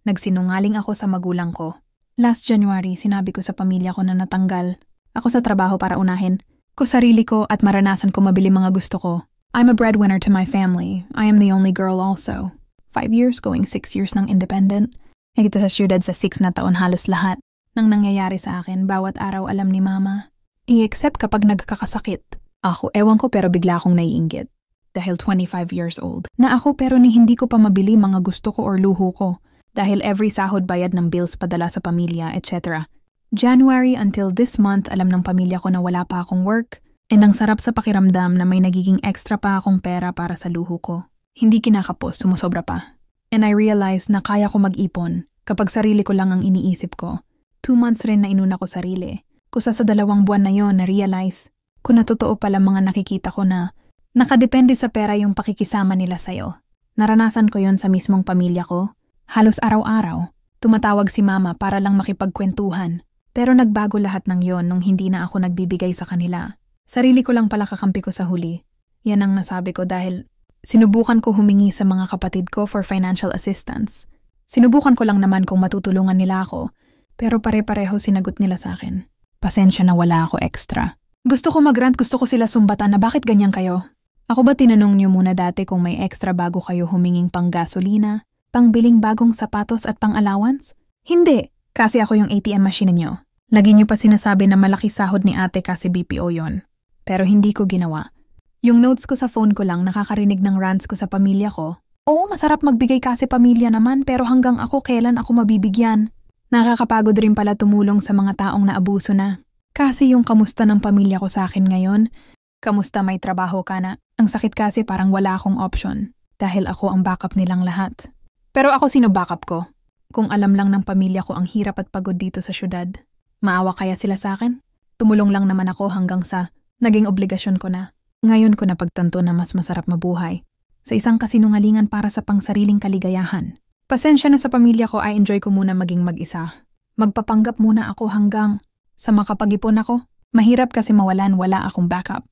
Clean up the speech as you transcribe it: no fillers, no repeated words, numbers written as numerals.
Nagsinungaling ako sa magulang ko. Last January, sinabi ko sa pamilya ko na natanggal ako sa trabaho para unahin ko sarili ko at maranasan ko mabili mga gusto ko. I'm a breadwinner to my family. I am the only girl also. 5 years, going 6 years ng independent. Dito sa syudad sa 6 na taon halos lahat nang nangyayari sa akin bawat araw alam ni mama. I-accept kapag nagkakasakit. Ako, ewan ko pero bigla akong naiinggit. Dahil 25 years old. Na ako pero ni hindi ko pa mabili mga gusto ko or luho ko. Dahil every sahod bayad ng bills padala sa pamilya, etc. January until this month alam ng pamilya ko na wala pa akong work. And ang sarap sa pakiramdam na may nagiging extra pa akong pera para sa luho ko. Hindi kinakapos, sumusobra pa. And I realized na kaya ko mag-ipon kapag sarili ko lang ang iniisip ko. 2 months rin na inuna ko sarili. Kusa sa 2 buwan na yon na-realize kung na totoo pala mga nakikita ko na nakadepende sa pera yung pakikisama nila sa'yo. Naranasan ko yon sa mismong pamilya ko. Halos araw-araw, tumatawag si mama para lang makipagkwentuhan. Pero nagbago lahat ng yon nung hindi na ako nagbibigay sa kanila. Sarili ko lang pala kakampi ko sa huli. Yan ang nasabi ko dahil sinubukan ko humingi sa mga kapatid ko for financial assistance. Sinubukan ko lang naman kung matutulungan nila ako, pero pare-pareho sinagot nila sa akin. Pasensya na wala ako extra. Gusto ko mag-rant, gusto ko sila sumbatan na bakit ganyan kayo? Ako ba tinanong niyo muna dati kung may extra bago kayo huminging pang gasolina, pangbiling bagong sapatos at pang-allowance? Hindi, kasi ako yung ATM machine niyo. Lagi niyo pa sinasabi na malaki sahod ni ate kasi BPO yon. Pero hindi ko ginawa. Yung notes ko sa phone ko lang nakakarinig ng rants ko sa pamilya ko. Oo, masarap magbigay kasi pamilya naman pero hanggang ako kailan ako mabibigyan. Nakakapagod rin pala tumulong sa mga taong naabuso na. Kasi yung kamusta ng pamilya ko sa akin ngayon, kamusta may trabaho ka na, ang sakit kasi parang wala akong option dahil ako ang backup nilang lahat. Pero ako sino backup ko? Kung alam lang ng pamilya ko ang hirap at pagod dito sa syudad, maawa kaya sila sa akin? Tumulong lang naman ako hanggang sa naging obligasyon ko na. Ngayon ko napagtanto na mas masarap mabuhay sa isang kasinungalingan para sa pangsariling kaligayahan. Pasensya na sa pamilya ko, I enjoy ko muna maging mag-isa. Magpapanggap muna ako hanggang sa makapag-ipon ako. Mahirap kasi mawalan wala akong backup.